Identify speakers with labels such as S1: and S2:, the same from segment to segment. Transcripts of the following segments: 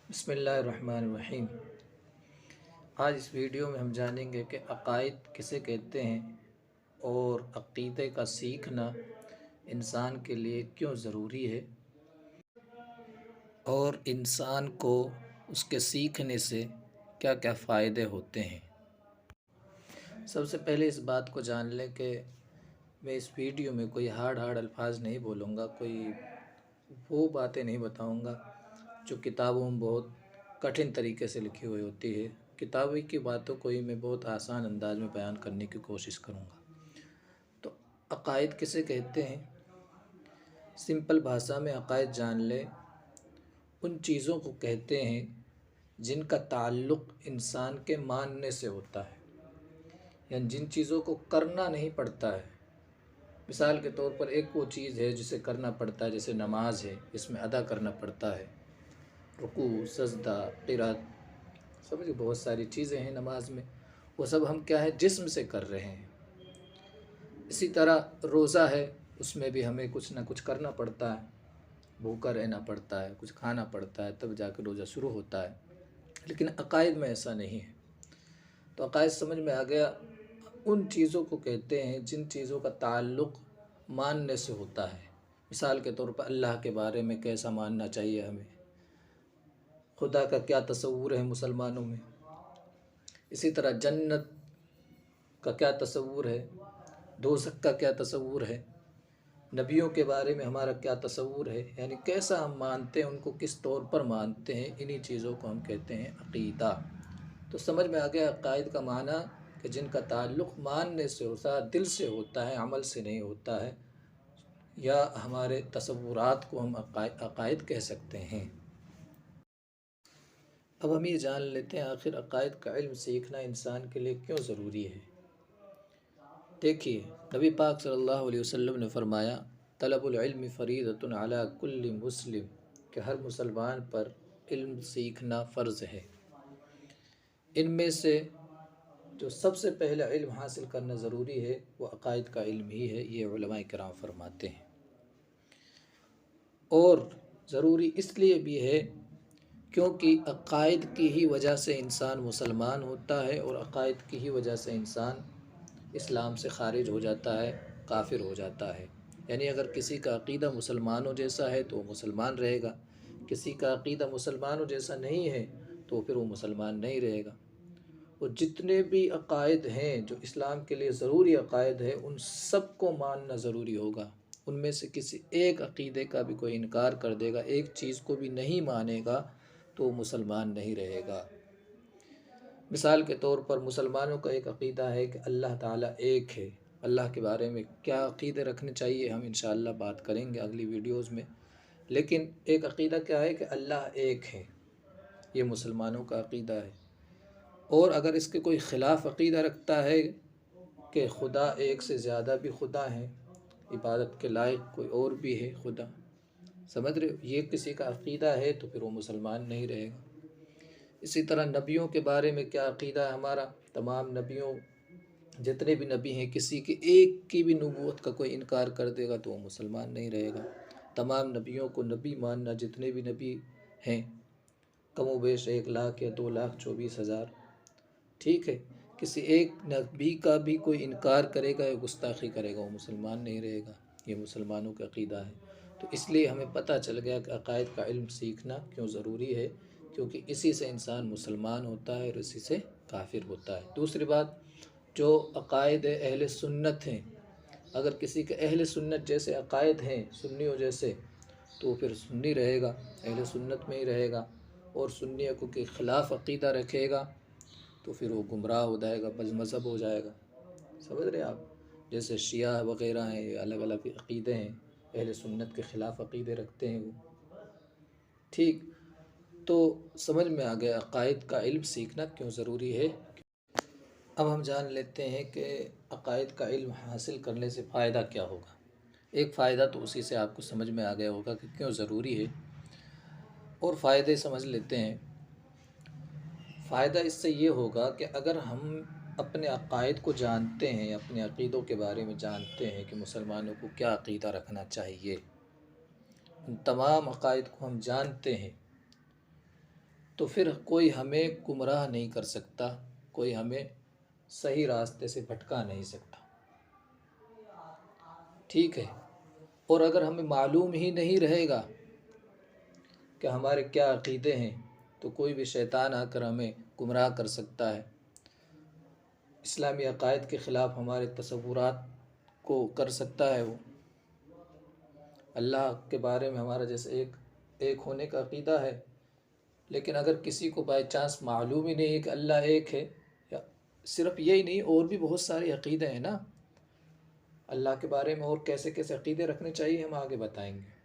S1: بسم اللہ الرحمن الرحیم۔ آج اس ویڈیو میں ہم جانیں گے کہ عقائد کسے کہتے ہیں اور عقیدے کا سیکھنا انسان کے لیے کیوں ضروری ہے اور انسان کو اس کے سیکھنے سے کیا کیا فائدے ہوتے ہیں۔ سب سے پہلے اس بات کو جان لیں کہ میں اس ویڈیو میں کوئی ہارڈ الفاظ نہیں بولوں گا، کوئی وہ باتیں نہیں بتاؤں گا جو کتابوں میں بہت کٹھن طریقے سے لکھی ہوئی ہوتی ہے۔ کتابی کی باتوں کو ہی میں بہت آسان انداز میں بیان کرنے کی کوشش کروں گا۔ تو عقائد کسے کہتے ہیں؟ سمپل بھاشا میں عقائد جان لیں، ان چیزوں کو کہتے ہیں جن کا تعلق انسان کے ماننے سے ہوتا ہے، یعنی جن چیزوں کو کرنا نہیں پڑتا ہے۔ مثال کے طور پر ایک وہ چیز ہے جسے کرنا پڑتا ہے، جیسے نماز ہے، اس میں ادا کرنا پڑتا ہے، رکوع، سجدہ، قرات، سمجھے بہت ساری چیزیں ہیں نماز میں، وہ سب ہم کیا ہے جسم سے کر رہے ہیں۔ اسی طرح روزہ ہے، اس میں بھی ہمیں کچھ نہ کچھ کرنا پڑتا ہے، بھوکا رہنا پڑتا ہے، کچھ کھانا پڑتا ہے، تب جا کے روزہ شروع ہوتا ہے۔ لیکن عقائد میں ایسا نہیں ہے۔ تو عقائد سمجھ میں آ گیا، ان چیزوں کو کہتے ہیں جن چیزوں کا تعلق ماننے سے ہوتا ہے۔ مثال کے طور پر اللہ کے بارے میں کیسا ماننا چاہیے ہمیں، خدا کا کیا تصور ہے مسلمانوں میں، اسی طرح جنت کا کیا تصور ہے، دوزخ کا کیا تصور ہے، نبیوں کے بارے میں ہمارا کیا تصور ہے، یعنی کیسا ہم مانتے ہیں، ان کو کس طور پر مانتے ہیں، انہی چیزوں کو ہم کہتے ہیں عقیدہ۔ تو سمجھ میں آ گیا عقائد کا معنی کہ جن کا تعلق ماننے سے ہوتا ہے، دل سے ہوتا ہے، عمل سے نہیں ہوتا ہے، یا ہمارے تصورات کو ہم عقائد کہہ سکتے ہیں۔ اب ہم یہ جان لیتے ہیں آخر عقائد کا علم سیکھنا انسان کے لیے کیوں ضروری ہے۔ دیکھیے، نبی پاک صلی اللہ علیہ وسلم نے فرمایا، طلب العلم فریضۃ علی کل مسلم، کہ ہر مسلمان پر علم سیکھنا فرض ہے۔ ان میں سے جو سب سے پہلا علم حاصل کرنا ضروری ہے وہ عقائد کا علم ہی ہے، یہ علماء کرام فرماتے ہیں۔ اور ضروری اس لیے بھی ہے کیونکہ عقائد کی ہی وجہ سے انسان مسلمان ہوتا ہے، اور عقائد کی ہی وجہ سے انسان اسلام سے خارج ہو جاتا ہے، کافر ہو جاتا ہے۔ یعنی اگر کسی کا عقیدہ مسلمانوں جیسا ہے تو وہ مسلمان رہے گا، کسی کا عقیدہ مسلمانوں جیسا نہیں ہے تو پھر وہ مسلمان نہیں رہے گا۔ اور جتنے بھی عقائد ہیں جو اسلام کے لیے ضروری عقائد ہیں، ان سب کو ماننا ضروری ہوگا۔ ان میں سے کسی ایک عقیدے کا بھی کوئی انکار کر دے گا، ایک چیز کو بھی نہیں مانے گا تو وہ مسلمان نہیں رہے گا۔ مثال کے طور پر مسلمانوں کا ایک عقیدہ ہے کہ اللہ تعالیٰ ایک ہے۔ اللہ کے بارے میں کیا عقیدے رکھنے چاہیے ہم انشاءاللہ بات کریں گے اگلی ویڈیوز میں، لیکن ایک عقیدہ کیا ہے کہ اللہ ایک ہے، یہ مسلمانوں کا عقیدہ ہے۔ اور اگر اس کے کوئی خلاف عقیدہ رکھتا ہے کہ خدا ایک سے زیادہ بھی خدا ہیں، عبادت کے لائق کوئی اور بھی ہے خدا، سمجھ رہے ہو، یہ کسی کا عقیدہ ہے تو پھر وہ مسلمان نہیں رہے گا۔ اسی طرح نبیوں کے بارے میں کیا عقیدہ ہے ہمارا، تمام نبیوں، جتنے بھی نبی ہیں، کسی کے ایک کی بھی نبوت کا کوئی انکار کر دے گا تو وہ مسلمان نہیں رہے گا۔ تمام نبیوں کو نبی ماننا، جتنے بھی نبی ہیں، کم و بیش 1,00,000 یا 2,24,000، ٹھیک ہے، کسی ایک نبی کا بھی کوئی انکار کرے گا یا گستاخی کرے گا وہ مسلمان نہیں رہے گا۔ یہ مسلمانوں کا عقیدہ ہے۔ تو اس لیے ہمیں پتہ چل گیا کہ عقائد کا علم سیکھنا کیوں ضروری ہے، کیونکہ اسی سے انسان مسلمان ہوتا ہے اور اسی سے کافر ہوتا ہے۔ دوسری بات، جو عقائد اہل سنت ہیں، اگر کسی کے اہل سنت جیسے عقائد ہیں، سنیوں جیسے، تو پھر سنی رہے گا، اہل سنت میں ہی رہے گا، اور سنیوں کو کے خلاف عقیدہ رکھے گا تو پھر وہ گمراہ ہو جائے گا، بد مذہب ہو جائے گا۔ سمجھ رہے آپ، جیسے شیعہ وغیرہ ہیں، یہ الگ الگ عقیدے ہیں، اہل سنت کے خلاف عقیدے رکھتے ہیں وہ، ٹھیک۔ تو سمجھ میں آ گیا عقائد کا علم سیکھنا کیوں ضروری ہے۔ اب ہم جان لیتے ہیں کہ عقائد کا علم حاصل کرنے سے فائدہ کیا ہوگا۔ ایک فائدہ تو اسی سے آپ کو سمجھ میں آ گیا ہوگا کہ کیوں ضروری ہے، اور فائدے سمجھ لیتے ہیں۔ فائدہ اس سے یہ ہوگا کہ اگر ہم اپنے عقائد کو جانتے ہیں، اپنے عقیدوں کے بارے میں جانتے ہیں کہ مسلمانوں کو کیا عقیدہ رکھنا چاہیے، ان تمام عقائد کو ہم جانتے ہیں، تو پھر کوئی ہمیں گمراہ نہیں کر سکتا، کوئی ہمیں صحیح راستے سے بھٹکا نہیں سکتا، ٹھیک ہے۔ اور اگر ہمیں معلوم ہی نہیں رہے گا کہ ہمارے کیا عقیدے ہیں تو کوئی بھی شیطان آ کر ہمیں گمراہ کر سکتا ہے، اسلامی عقائد کے خلاف ہمارے تصورات کو کر سکتا ہے۔ وہ اللہ کے بارے میں ہمارا جیسے ایک ہونے کا عقیدہ ہے، لیکن اگر کسی کو بائی چانس معلوم ہی نہیں ہے کہ اللہ ایک ہے، یا صرف یہی نہیں اور بھی بہت سارے عقیدے ہیں نا اللہ کے بارے میں، اور کیسے کیسے عقیدے رکھنے چاہیے ہم آگے بتائیں گے۔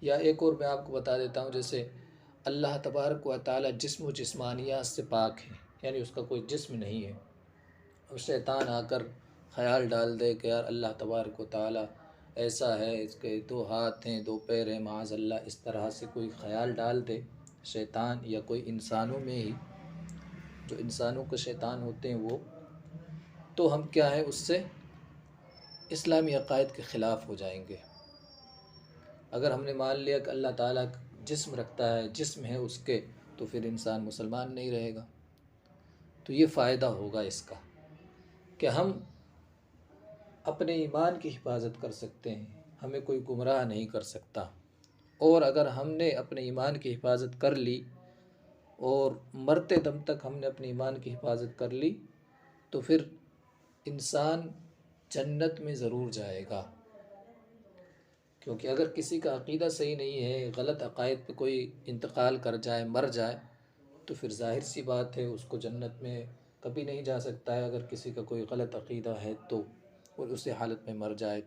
S1: یا ایک اور میں آپ کو بتا دیتا ہوں، جیسے اللہ تبارک و تعالی جسم و جسمانیات سے پاک ہے، یعنی اس کا کوئی جسم نہیں ہے، اور شیطان آ کر خیال ڈال دے کہ یار اللہ تبارک و تعالی ایسا ہے، اس کے 2 ہاتھ ہیں 2 پیر ہیں، معاذ اللہ، اس طرح سے کوئی خیال ڈال دے شیطان، یا کوئی انسانوں میں ہی جو انسانوں کے شیطان ہوتے ہیں وہ، تو ہم کیا ہے اس سے اسلامی عقائد کے خلاف ہو جائیں گے۔ اگر ہم نے مان لیا کہ اللہ تعالیٰ جسم رکھتا ہے، جسم ہے اس کے، تو پھر انسان مسلمان نہیں رہے گا۔ تو یہ فائدہ ہوگا اس کا کہ ہم اپنے ایمان کی حفاظت کر سکتے ہیں، ہمیں کوئی گمراہ نہیں کر سکتا۔ اور اگر ہم نے اپنے ایمان کی حفاظت کر لی اور مرتے دم تک ہم نے اپنے ایمان کی حفاظت کر لی تو پھر انسان جنت میں ضرور جائے گا، کیونکہ اگر کسی کا عقیدہ صحیح نہیں ہے، غلط عقائد پہ کوئی انتقال کر جائے، مر جائے، تو پھر ظاہر سی بات ہے اس کو جنت میں کبھی نہیں جا سکتا ہے، اگر کسی کا کوئی غلط عقیدہ ہے تو، اور اسی حالت میں مر جائے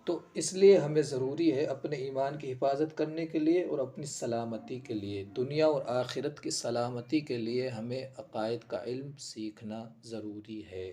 S1: تو اس لیے ہمیں ضروری ہے اپنے ایمان کی حفاظت کرنے کے لیے اور اپنی سلامتی کے لیے، دنیا اور آخرت کی سلامتی کے لیے ہمیں عقائد کا علم سیکھنا ضروری ہے۔